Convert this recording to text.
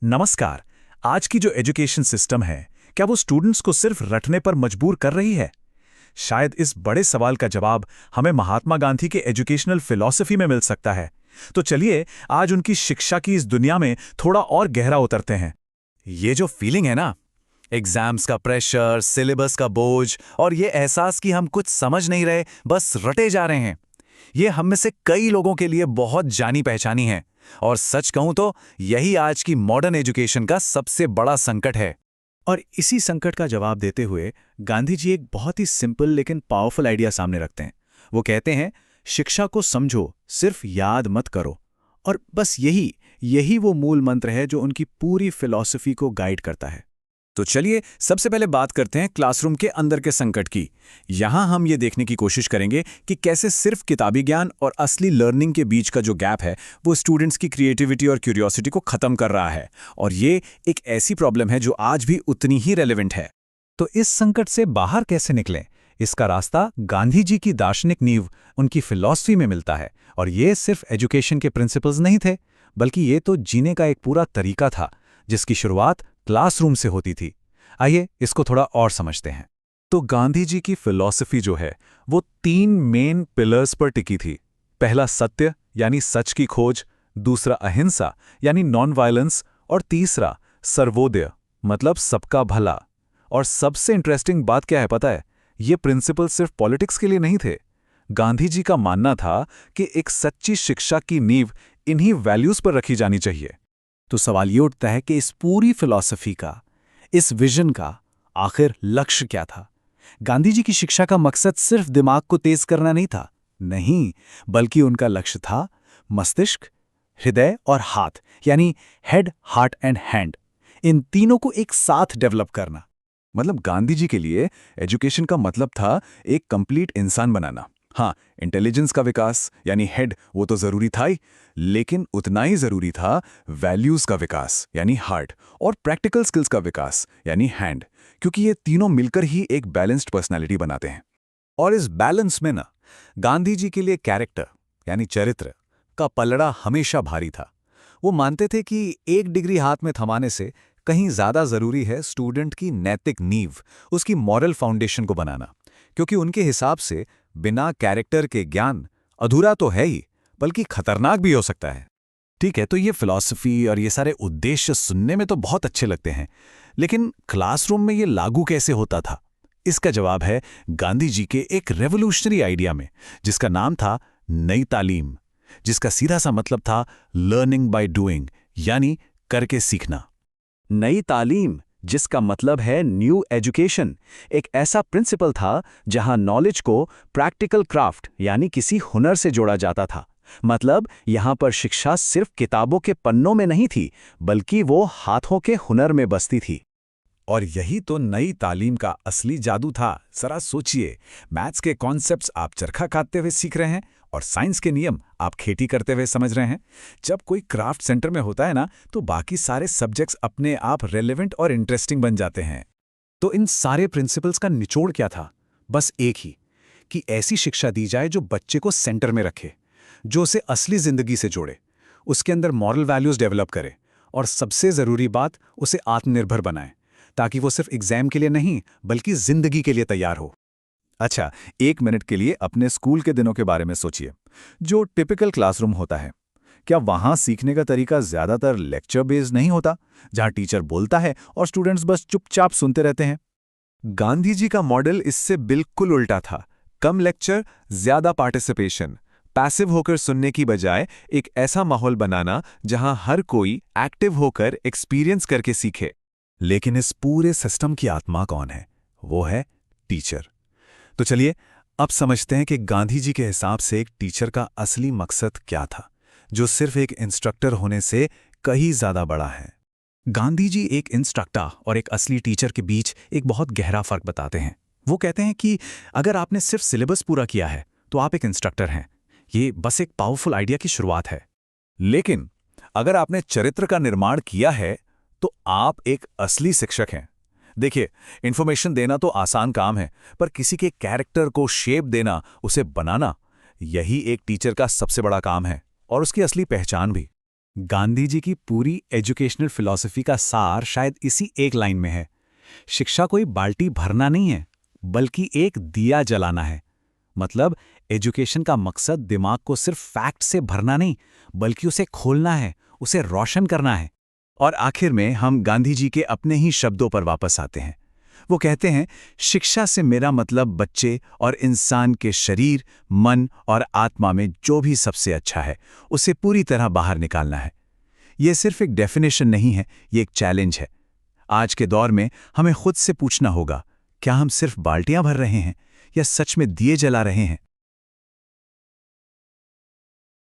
नमस्कार। आज की जो एजुकेशन सिस्टम है, क्या वो स्टूडेंट्स को सिर्फ रटने पर मजबूर कर रही है? शायद इस बड़े सवाल का जवाब हमें महात्मा गांधी के एजुकेशनल फिलॉसफी में मिल सकता है। तो चलिए आज उनकी शिक्षा की इस दुनिया में थोड़ा और गहरा उतरते हैं। ये जो फीलिंग है ना, एग्जाम्स का प्रेशर, सिलेबस का बोझ और ये एहसास कि हम कुछ समझ नहीं रहे, बस रटे जा रहे हैं, ये हम में से कई लोगों के लिए बहुत जानी पहचानी है। और सच कहूं तो यही आज की मॉडर्न एजुकेशन का सबसे बड़ा संकट है। और इसी संकट का जवाब देते हुए गांधी जी एक बहुत ही सिंपल लेकिन पावरफुल आइडिया सामने रखते हैं। वो कहते हैं, शिक्षा को समझो, सिर्फ याद मत करो। और बस यही यही वो मूल मंत्र है जो उनकी पूरी फिलॉसफी को गाइड करता है। तो चलिए सबसे पहले बात करते हैं क्लासरूम के अंदर के संकट की। यहाँ हम ये देखने की कोशिश करेंगे कि कैसे सिर्फ किताबी ज्ञान और असली लर्निंग के बीच का जो गैप है वो स्टूडेंट्स की क्रिएटिविटी और क्यूरियोसिटी को खत्म कर रहा है। और ये एक ऐसी प्रॉब्लम है जो आज भी उतनी ही रेलेवेंट है। तो इस संकट से बाहर कैसे निकलें? इसका रास्ता गांधी जी की दार्शनिक नींव, उनकी फिलॉसफी में मिलता है। और ये सिर्फ एजुकेशन के प्रिंसिपल्स नहीं थे, बल्कि ये तो जीने का एक पूरा तरीका था जिसकी शुरुआत क्लासरूम से होती थी। आइए इसको थोड़ा और समझते हैं। तो गांधी जी की फिलॉसफी जो है वो 3 मेन पिलर्स पर टिकी थी। पहला सत्य यानी सच की खोज, दूसरा अहिंसा यानी नॉन वायलेंस, और तीसरा सर्वोदय मतलब सबका भला। और सबसे इंटरेस्टिंग बात क्या है पता है? ये प्रिंसिपल सिर्फ पॉलिटिक्स के लिए नहीं थे। गांधी जी का मानना था कि एक सच्ची शिक्षा की नींव इन्हीं वैल्यूज पर रखी जानी चाहिए। तो सवाल ये उठता है कि इस पूरी फिलॉसफी का, इस विजन का आखिर लक्ष्य क्या था? गांधी जी की शिक्षा का मकसद सिर्फ दिमाग को तेज करना नहीं था, नहीं, बल्कि उनका लक्ष्य था मस्तिष्क, हृदय और हाथ, यानी हेड, हार्ट एंड हैंड, इन तीनों को एक साथ डेवलप करना। मतलब गांधी जी के लिए एजुकेशन का मतलब था एक कंप्लीट इंसान बनाना। हाँ, इंटेलिजेंस का विकास यानी हेड वो तो जरूरी था ही, लेकिन उतना ही जरूरी था वैल्यूज का विकास यानी हार्ट, और प्रैक्टिकल स्किल्स का विकास यानी हैंड, क्योंकि ये तीनों मिलकर ही एक बैलेंस्ड पर्सनालिटी बनाते हैं। और इस बैलेंस में ना, गांधी जी के लिए कैरेक्टर यानी चरित्र का पलड़ा हमेशा भारी था। वो मानते थे कि एक डिग्री हाथ में थमाने से कहीं ज्यादा जरूरी है स्टूडेंट की नैतिक नींव, उसकी मॉरल फाउंडेशन को बनाना। क्योंकि उनके हिसाब से बिना कैरेक्टर के ज्ञान अधूरा तो है ही, बल्कि खतरनाक भी हो सकता है। ठीक है, तो ये फिलॉसफी और ये सारे उद्देश्य सुनने में तो बहुत अच्छे लगते हैं, लेकिन क्लासरूम में ये लागू कैसे होता था? इसका जवाब है गांधी जी के एक रेवोल्यूशनरी आइडिया में, जिसका नाम था नई तालीम, जिसका सीधा सा मतलब था लर्निंग बाय डूइंग, यानी करके सीखना। नई तालीम, जिसका मतलब है न्यू एजुकेशन, एक ऐसा प्रिंसिपल था जहां नॉलेज को प्रैक्टिकल क्राफ्ट यानी किसी हुनर से जोड़ा जाता था। मतलब यहां पर शिक्षा सिर्फ किताबों के पन्नों में नहीं थी, बल्कि वो हाथों के हुनर में बसती थी। और यही तो नई तालीम का असली जादू था। जरा सोचिए, मैथ्स के कॉन्सेप्ट्स आप चरखा काटते हुए सीख रहे हैं और साइंस के नियम आप खेती करते हुए समझ रहे हैं। जब कोई क्राफ्ट सेंटर में होता है ना, तो बाकी सारे सब्जेक्ट्स अपने आप रेलेवेंट और इंटरेस्टिंग बन जाते हैं। तो इन सारे प्रिंसिपल्स का निचोड़ क्या था? बस एक ही, कि ऐसी शिक्षा दी जाए जो बच्चे को सेंटर में रखे, जो उसे असली जिंदगी से जोड़े, उसके अंदर मॉरल वैल्यूज डेवलप करे, और सबसे जरूरी बात, उसे आत्मनिर्भर बनाए, ताकि वो सिर्फ एग्जाम के लिए नहीं बल्कि जिंदगी के लिए तैयार हो। अच्छा, 1 मिनट के लिए अपने स्कूल के दिनों के बारे में सोचिए। जो टिपिकल क्लासरूम होता है, क्या वहां सीखने का तरीका ज्यादातर लेक्चर बेस्ड नहीं होता, जहां टीचर बोलता है और स्टूडेंट्स बस चुपचाप सुनते रहते हैं? गांधी जी का मॉडल इससे बिल्कुल उल्टा था। कम लेक्चर, ज्यादा पार्टिसिपेशन, पैसिव होकर सुनने की बजाय एक ऐसा माहौल बनाना जहां हर कोई एक्टिव होकर एक्सपीरियंस करके सीखे। लेकिन इस पूरे सिस्टम की आत्मा कौन है? वो है टीचर। तो चलिए अब समझते हैं कि गांधी जी के हिसाब से एक टीचर का असली मकसद क्या था, जो सिर्फ एक इंस्ट्रक्टर होने से कहीं ज्यादा बड़ा है। गांधी जी एक इंस्ट्रक्टर और एक असली टीचर के बीच एक बहुत गहरा फर्क बताते हैं। वो कहते हैं कि अगर आपने सिर्फ सिलेबस पूरा किया है तो आप एक इंस्ट्रक्टर हैं। ये बस एक पावरफुल आइडिया की शुरुआत है। लेकिन अगर आपने चरित्र का निर्माण किया है तो आप एक असली शिक्षक हैं। देखिए, इन्फॉर्मेशन देना तो आसान काम है, पर किसी के कैरेक्टर को शेप देना, उसे बनाना, यही एक टीचर का सबसे बड़ा काम है और उसकी असली पहचान भी। गांधी जी की पूरी एजुकेशनल फिलॉसफी का सार शायद इसी एक लाइन में है। शिक्षा कोई बाल्टी भरना नहीं है, बल्कि एक दिया जलाना है। मतलब एजुकेशन का मकसद दिमाग को सिर्फ फैक्ट से भरना नहीं, बल्कि उसे खोलना है, उसे रोशन करना है। और आखिर में हम गांधी जी के अपने ही शब्दों पर वापस आते हैं। वो कहते हैं, शिक्षा से मेरा मतलब बच्चे और इंसान के शरीर, मन और आत्मा में जो भी सबसे अच्छा है, उसे पूरी तरह बाहर निकालना है। ये सिर्फ एक डेफिनेशन नहीं है, ये एक चैलेंज है। आज के दौर में हमें खुद से पूछना होगा, क्या हम सिर्फ बाल्टियां भर रहे हैं या सच में दिए जला रहे हैं?